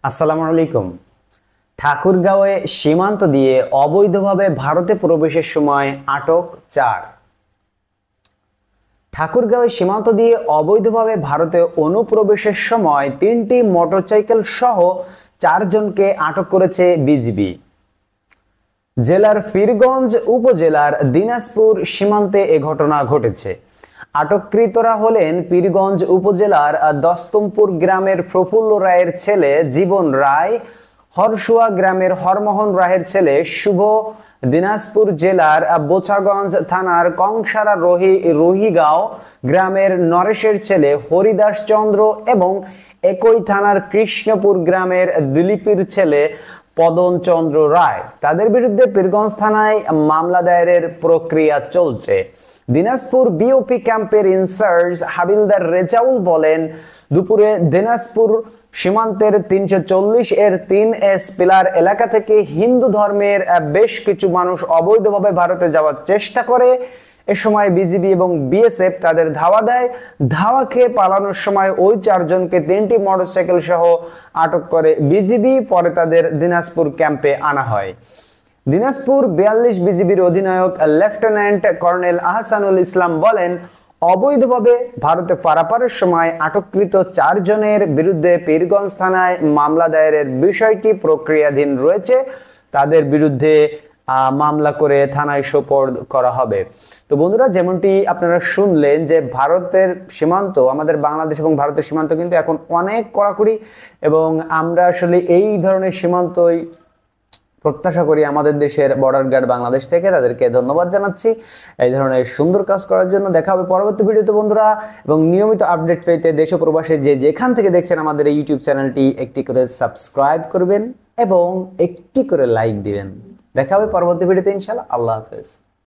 আসসালামু আলাইকুম। ঠাকুরগাঁওয়ে সীমান্ত দিয়ে অবৈধভাবে ভারতে প্রবেশের সময় আটক 4। ঠাকুরগাঁওয়ে সীমান্ত দিয়ে অবৈধভাবে ভারতে অনুপ্রবেশের সময় 3টি মোটরসাইকেল সহ 4 জনকে আটক করেছে বিজিবি। জেলার পীরগঞ্জ উপজেলার দিনাজপুর সীমান্তে এ ঘটনা ঘটেছে। আটককৃতরা হলেন পীরগঞ্জ উপজেলার দস্তমপুর গ্রামের প্রফুল্ল রায়ের ছেলে জীবন রায়, হরসুয়া গ্রামের হরমোহন রায়ের ছেলে শুভ, দিনাজপুর জেলার বোচাগঞ্জ থানার কংসারা রহিগাঁও গ্রামের নরেশের ছেলে হরিদাস চন্দ্র এবং একই থানার কৃষ্ণপুর গ্রামের দিলীপের ছেলে পদন চন্দ্র রায়। তাদের বিরুদ্ধে পীরগঞ্জ থানায় মামলা দায়েরের প্রক্রিয়া চলছে। দিনাজপুর বিওপি ক্যাম্পের ইনচার্জ হাবিলদার রেজাউল বলেন, দুপুরে দিনাজপুর সীমান্তের 340 এর 3S পিলার এলাকা থেকে হিন্দু ধর্মের বেশ কিছু মানুষ অবৈধভাবে ভারতে যাওয়ার চেষ্টা করে। এ সময় বিজিবি এবং বিএসএফ তাদের ধাওয়া দেয়। ধাওয়া খেয়ে পালানোর সময় ওই 4 জনকে 3টি মোটরসাইকেল সহ আটক করে বিজিবি। পরে তাদের দিনাজপুর ক্যাম্পে আনা হয়। দিনাজপুর 42 বিজিবির অধিনায়ক লেফটেন্যান্ট কর্নেল আহসানুল ইসলাম বলেন, অবৈধভাবে ভারতে পারাপারের সময় আটককৃত 4 জনের বিরুদ্ধে পীরগঞ্জ থানায় মামলা দায়েরের বিষয়টি প্রক্রিয়াধীন রয়েছে। তাদের বিরুদ্ধে মামলা করে থানায় সোপর্দ করা হবে। তো বন্ধুরা, যেমনটি আপনারা শুনলেন যে ভারতের সীমান্ত, আমাদের বাংলাদেশ এবং ভারতের সীমান্ত কিন্তু এখন অনেক কড়াকড়ি, এবং আমরা আসলে এই ধরনের সীমান্তই প্রত্যাশা করি আমাদের দেশের বর্ডার গার্ড বাংলাদেশ থেকে। তাদেরকে ধন্যবাদ জানাচ্ছি এই ধরনের সুন্দর কাজ করার জন্য। দেখা হবে পরবর্তী ভিডিওতে বন্ধুরা, এবং নিয়মিত আপডেট পেতে দেশ ও প্রবাসে যেখান থেকে দেখছেন আমাদের এই ইউটিউব চ্যানেলটি একটি করে সাবস্ক্রাইব করবেন এবং একটি করে লাইক দিবেন। দেখা হবে পরবর্তী ভিডিওতে ইনশাআল্লাহ। আল্লাহ হাফেজ।